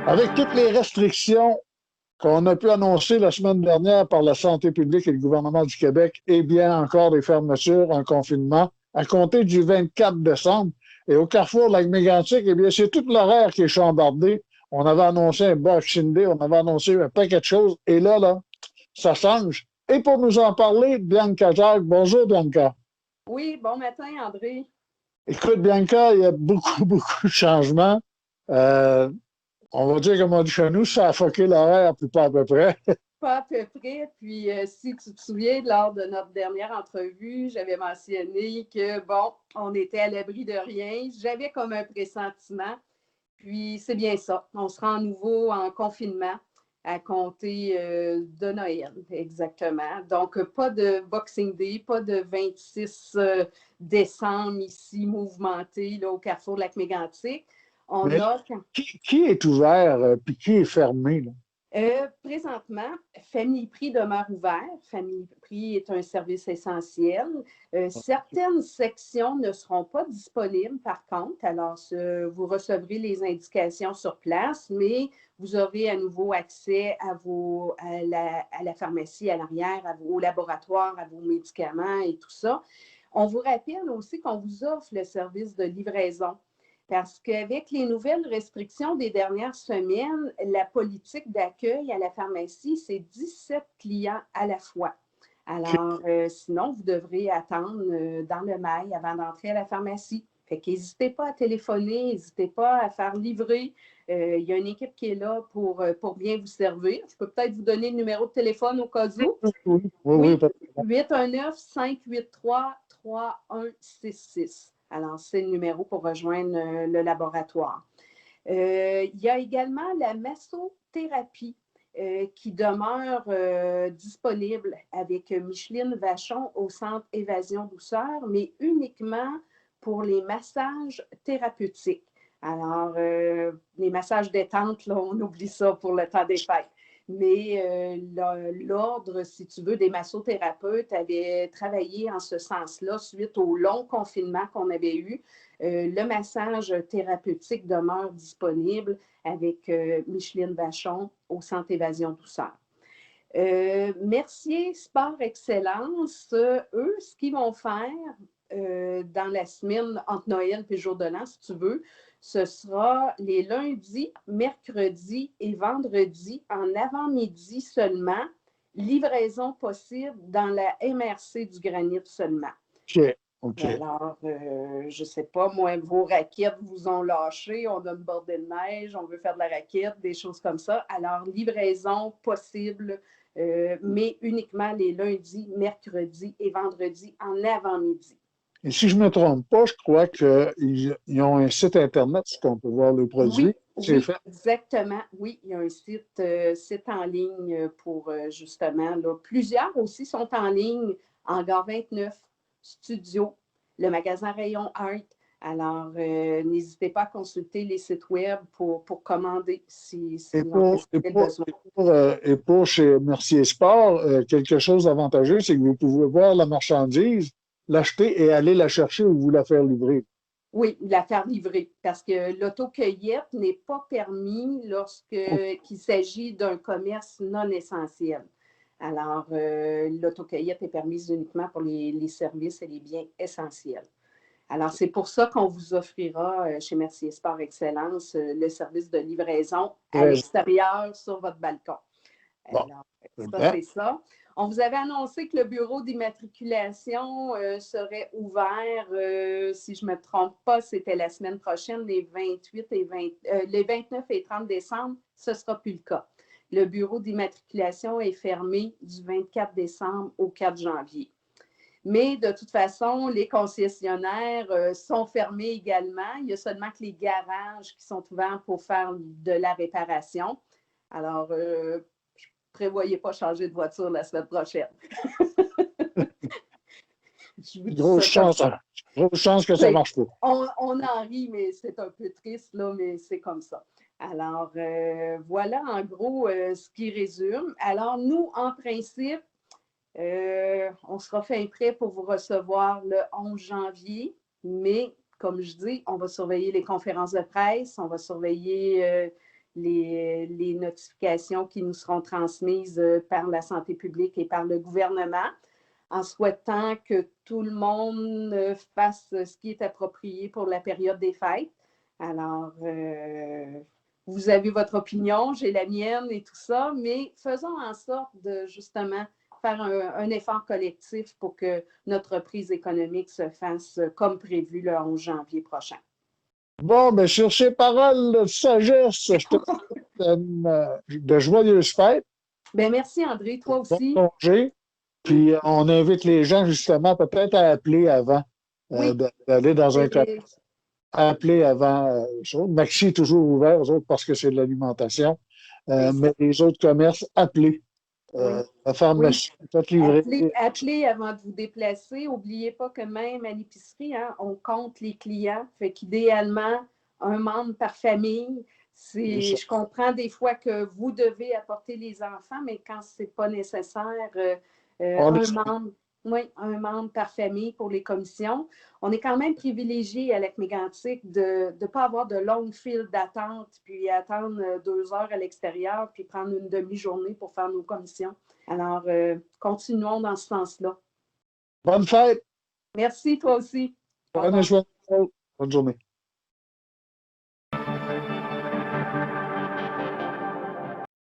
Avec toutes les restrictions qu'on a pu annoncer la semaine dernière par la santé publique et le gouvernement du Québec, et bien encore des fermetures, un confinement, à compter du 24 décembre. Et au Carrefour de Lac-Mégantic, eh bien, c'est tout l'horaire qui est chambardé. On avait annoncé un Boxing Day, on avait annoncé un paquet de choses. Et là, ça change. Et pour nous en parler, Bianca Jacques. Bonjour, Bianca. Oui, bon matin, André. Écoute, Bianca, il y a beaucoup, beaucoup de changements. Euh, on va dire, comme on dit chez nous, ça a foqué l'horaire, puis pas à peu près. Pas à peu près. Puis, si tu te souviens, lors de notre dernière entrevue, j'avais mentionné que, bon, on était à l'abri de rien. J'avais comme un pressentiment. Puis, c'est bien ça. On sera à nouveau en confinement à compter de Noël, exactement. Donc, pas de Boxing Day, pas de 26 décembre ici mouvementé là, au Carrefour de Lac-Mégantic. On Mais là, a qui est ouvert, puis qui est fermé, là? Présentement, Famille Prix demeure ouvert. Famille Prix est un service essentiel. Certaines sections ne seront pas disponibles, par contre. Alors, vous recevrez les indications sur place, mais vous aurez à nouveau accès à la pharmacie à l'arrière, au laboratoire, à vos médicaments et tout ça. On vous rappelle aussi qu'on vous offre le service de livraison. Parce qu'avec les nouvelles restrictions des dernières semaines, la politique d'accueil à la pharmacie, c'est 17 clients à la fois. Alors, sinon, vous devrez attendre dans le mail avant d'entrer à la pharmacie. Fait qu'hésitez pas à téléphoner, n'hésitez pas à faire livrer. Il y a une équipe qui est là pour bien vous servir. Je peux peut-être vous donner le numéro de téléphone au cas où. Oui, oui, Oui, 819-583-3166. Alors, c'est le numéro pour rejoindre le laboratoire. Il y a également la massothérapie qui demeure disponible avec Micheline Vachon au Centre Évasion Douceur, mais uniquement pour les massages thérapeutiques. Alors, les massages détente, là, on oublie ça pour le temps des fêtes. Mais l'ordre, si tu veux, des massothérapeutes avait travaillé en ce sens-là suite au long confinement qu'on avait eu. Le massage thérapeutique demeure disponible avec Micheline Vachon au Centre Évasion Douceur. Mercier Sport Excellence, eux, ce qu'ils vont faire dans la semaine entre Noël et Jour de l'An, si tu veux, ce sera les lundis, mercredis et vendredis en avant-midi seulement, livraison possible dans la MRC du Granit seulement. OK, OK. Alors, je ne sais pas, moi, vos raquettes vous ont lâché, on a une bordée de neige, on veut faire de la raquette, des choses comme ça. Alors, livraison possible, mais uniquement les lundis, mercredis et vendredis en avant-midi. Et si je ne me trompe pas, je crois qu'ils ont un site Internet où on peut voir le produit. Oui, C'est oui, fait. exactement. Oui, il y a un site en ligne pour justement, là, plusieurs aussi sont en ligne, Hangar 29, Studio, le magasin Rayon Art. Alors, n'hésitez pas à consulter les sites web pour commander si Et vous en pour, et ressentez le pour, besoin. et pour chez Mercier Sport, quelque chose d'avantageux, c'est que vous pouvez voir la marchandise, l'acheter et aller la chercher ou vous la faire livrer. Oui, la faire livrer, parce que l'autocueillette n'est pas permis lorsqu'il s'agit d'un commerce non essentiel. Alors, l'autocueillette est permise uniquement pour les services et les biens essentiels. Alors, c'est pour ça qu'on vous offrira chez Mercier Sport Excellence le service de livraison à Très l'extérieur sur votre balcon. bon. Alors, Très ça, bien. c'est ça. On vous avait annoncé que le bureau d'immatriculation serait ouvert, si je ne me trompe pas, c'était la semaine prochaine, les 28 et 20, les 29 et 30 décembre, ce ne sera plus le cas. Le bureau d'immatriculation est fermé du 24 décembre au 4 janvier. Mais de toute façon, les concessionnaires sont fermés également. Il y a seulement que les garages qui sont ouverts pour faire de la réparation. Alors, prévoyez pas changer de voiture la semaine prochaine. Je vous dis Grosse ça comme chance, ça. grosse chance que ça ne marche pas. On en rit, mais c'est un peu triste, là, mais c'est comme ça. Alors, voilà en gros ce qui résume. Alors, nous, en principe, on sera fin prêt pour vous recevoir le 11 janvier, mais comme je dis, on va surveiller les conférences de presse, on va surveiller les notifications qui nous seront transmises par la santé publique et par le gouvernement, en souhaitant que tout le monde fasse ce qui est approprié pour la période des fêtes. Alors, vous avez votre opinion, j'ai la mienne et tout ça, mais faisons en sorte de justement faire un effort collectif pour que notre reprise économique se fasse comme prévu le 11 janvier prochain. Bon, mais sur ces paroles de sagesse, je te souhaite de joyeuses fêtes. Bien, merci André, toi aussi. Bon congé. Puis on invite les gens justement peut-être à appeler avant Oui. d'aller dans un commerce. Appeler avant. Maxi est toujours ouvert, aux autres, parce que c'est de l'alimentation. Mais les autres commerces, appelez. La pharmacie, peut-être livrer. Appelez avant de vous déplacer. N'oubliez pas que même à l'épicerie, hein, on compte les clients. Fait qu'idéalement, un membre par famille. Je comprends des fois que vous devez apporter les enfants, mais quand ce n'est pas nécessaire, un membre par famille pour les commissions. On est quand même privilégié à Lac-Mégantic de ne pas avoir de longues files d'attente, puis attendre 2 heures à l'extérieur, puis prendre une demi-journée pour faire nos commissions. Alors, continuons dans ce sens-là. Bonne fête! Merci, toi aussi. Bonne journée.